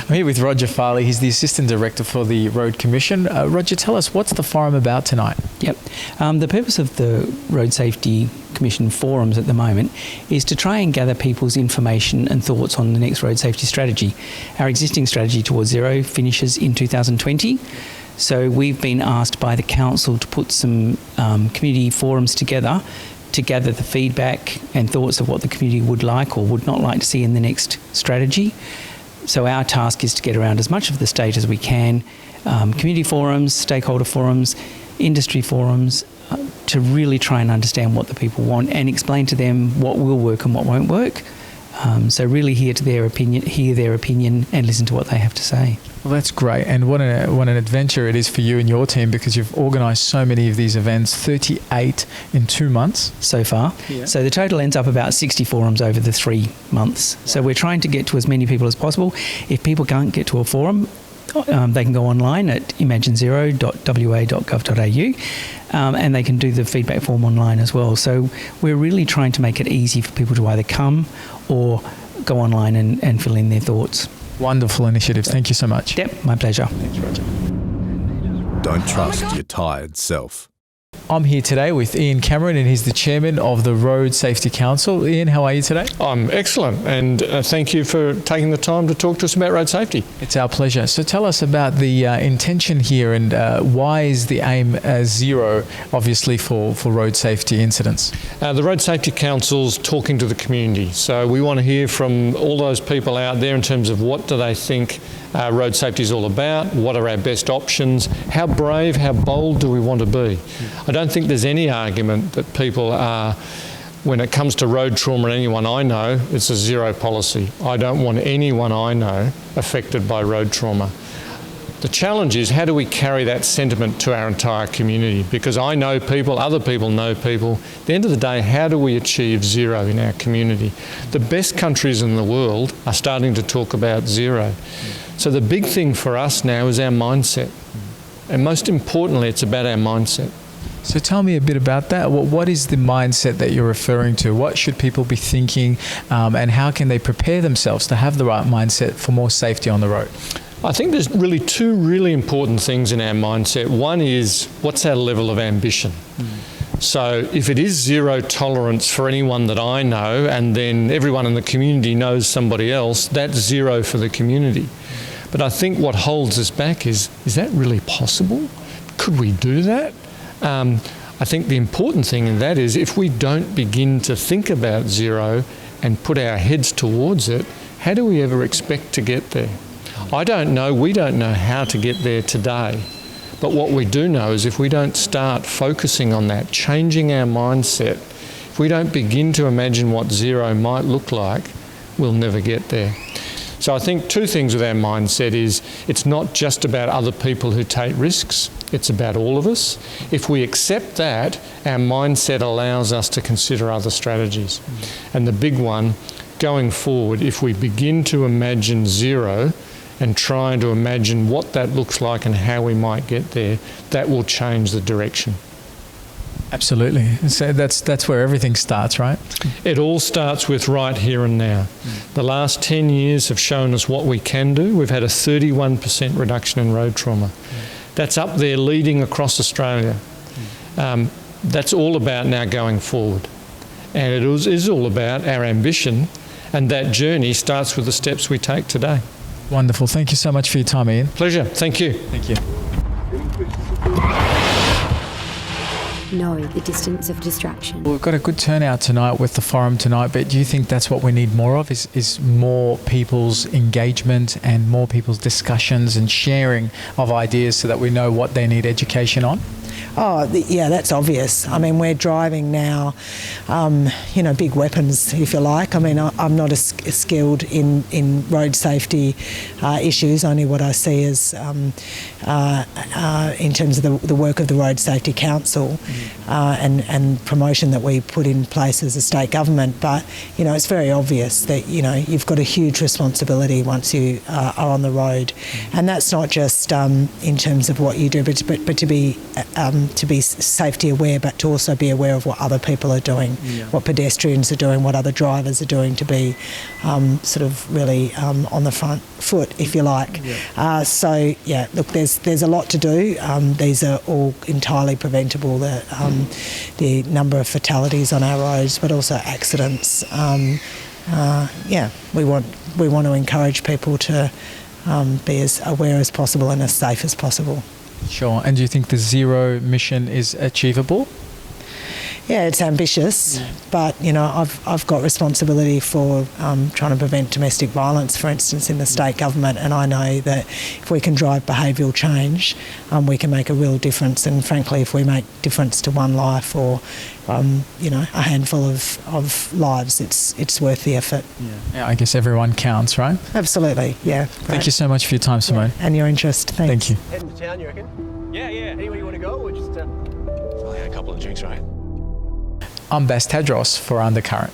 I'm here with Roger Farley. He's the Assistant Director for the Road Commission. Roger, tell us, what's the forum about tonight? Yep. The purpose of the Road Safety Commission forums at the moment is to try and gather people's information and thoughts on the next road safety strategy. Our existing strategy towards zero finishes in 2020. So we've been asked by the council to put some community forums together to gather the feedback and thoughts of what the community would like or would not like to see in the next strategy. So our task is to get around as much of the state as we can, community forums, stakeholder forums, industry forums, to really try and understand what the people want and explain to them what will work and what won't work. So really hear their opinion and listen to what they have to say. Well, that's great. And what an adventure it is for you and your team, because you've organised so many of these events, 38 in 2 months. So far. Yeah. So the total ends up about 60 forums over the 3 months. So we're trying to get to as many people as possible. If people can't get to a forum, they can go online at imaginezero.wa.gov.au and they can do the feedback form online as well. So we're really trying to make it easy for people to either come or go online and fill in their thoughts. Wonderful initiative. Thank you so much. Yep, my pleasure. Thanks, Roger. Don't trust your tired self. I'm here today with Ian Cameron, and he's the chairman of the Road Safety Council. Ian, how are you today? I'm excellent, and thank you for taking the time to talk to us about road safety. It's our pleasure. So tell us about the intention here, and why is the aim zero, obviously, for road safety incidents? The Road Safety Council's talking to the community, so we want to hear from all those people out there in terms of what do they think road safety is all about, what are our best options, how brave, how bold do we want to be. I don't think there's any argument that people are, when it comes to road trauma and anyone I know, it's a zero policy. I don't want anyone I know affected by road trauma. The challenge is, how do we carry that sentiment to our entire community? Because I know people, other people know people. At the end of the day, how do we achieve zero in our community? The best countries in the world are starting to talk about zero. So the big thing for us now is our mindset. And most importantly, it's about our mindset. So tell me a bit about that. What is the mindset that you're referring to? What should people be thinking, and how can they prepare themselves to have the right mindset for more safety on the road? I think there's really two really important things in our mindset. One is, what's our level of ambition? So if it is zero tolerance for anyone that I know, and then everyone in the community knows somebody else, that's zero for the community. But I think what holds us back is that really possible? Could we do that? I think the important thing in that is, if we don't begin to think about zero and put our heads towards it, how do we ever expect to get there? I don't know, we don't know how to get there today. But what we do know is, if we don't start focusing on that, changing our mindset, if we don't begin to imagine what zero might look like, we'll never get there. So I think two things with our mindset is, it's not just about other people who take risks, it's about all of us. If we accept that, our mindset allows us to consider other strategies. And the big one, going forward, if we begin to imagine zero and trying to imagine what that looks like and how we might get there, that will change the direction. Absolutely. So that's where everything starts, right? It all starts with right here and now. The last 10 years have shown us what we can do. We've had a 31% reduction in road trauma. That's up there leading across Australia. That's all about now going forward. And it is all about our ambition, and that journey starts with the steps we take today. Wonderful. Thank you so much for your time, Ian. Pleasure. Thank you. Thank you. Know the distance of distraction. Well, we've got a good turnout tonight with the forum tonight, but do you think that's what we need more of, is more people's engagement and more people's discussions and sharing of ideas so that we know what they need education on? Yeah, that's obvious. I mean, we're driving now, big weapons, if you like. I mean, I'm not as skilled in road safety issues. Only what I see is in terms of the work of the Road Safety Council and promotion that we put in place as a state government. But, it's very obvious that, you've got a huge responsibility once you are on the road. And that's not just in terms of what you do, but to be to be safety aware, but to also be aware of what other people are doing, what pedestrians are doing, what other drivers are doing, to be sort of really on the front foot, if you like. Look, there's a lot to do. These are all entirely preventable. The number of fatalities on our roads, but also accidents. We want to encourage people to be as aware as possible and as safe as possible. Sure. And do you think the zero mission is achievable? Yeah, it's ambitious, but I've got responsibility for trying to prevent domestic violence, for instance, in the state government, and I know that if we can drive behavioural change, we can make a real difference. And frankly, if we make difference to one life or a handful of lives, it's worth the effort. Yeah, I guess everyone counts, right? Absolutely. Yeah. Thank you so much for your time, Simone. And your interest. Thanks. Thank you. Heading to town, you reckon? Yeah. Anywhere you want to go, or just? Probably had a couple of drinks, right? I'm Bas Tadros for Undercurrent.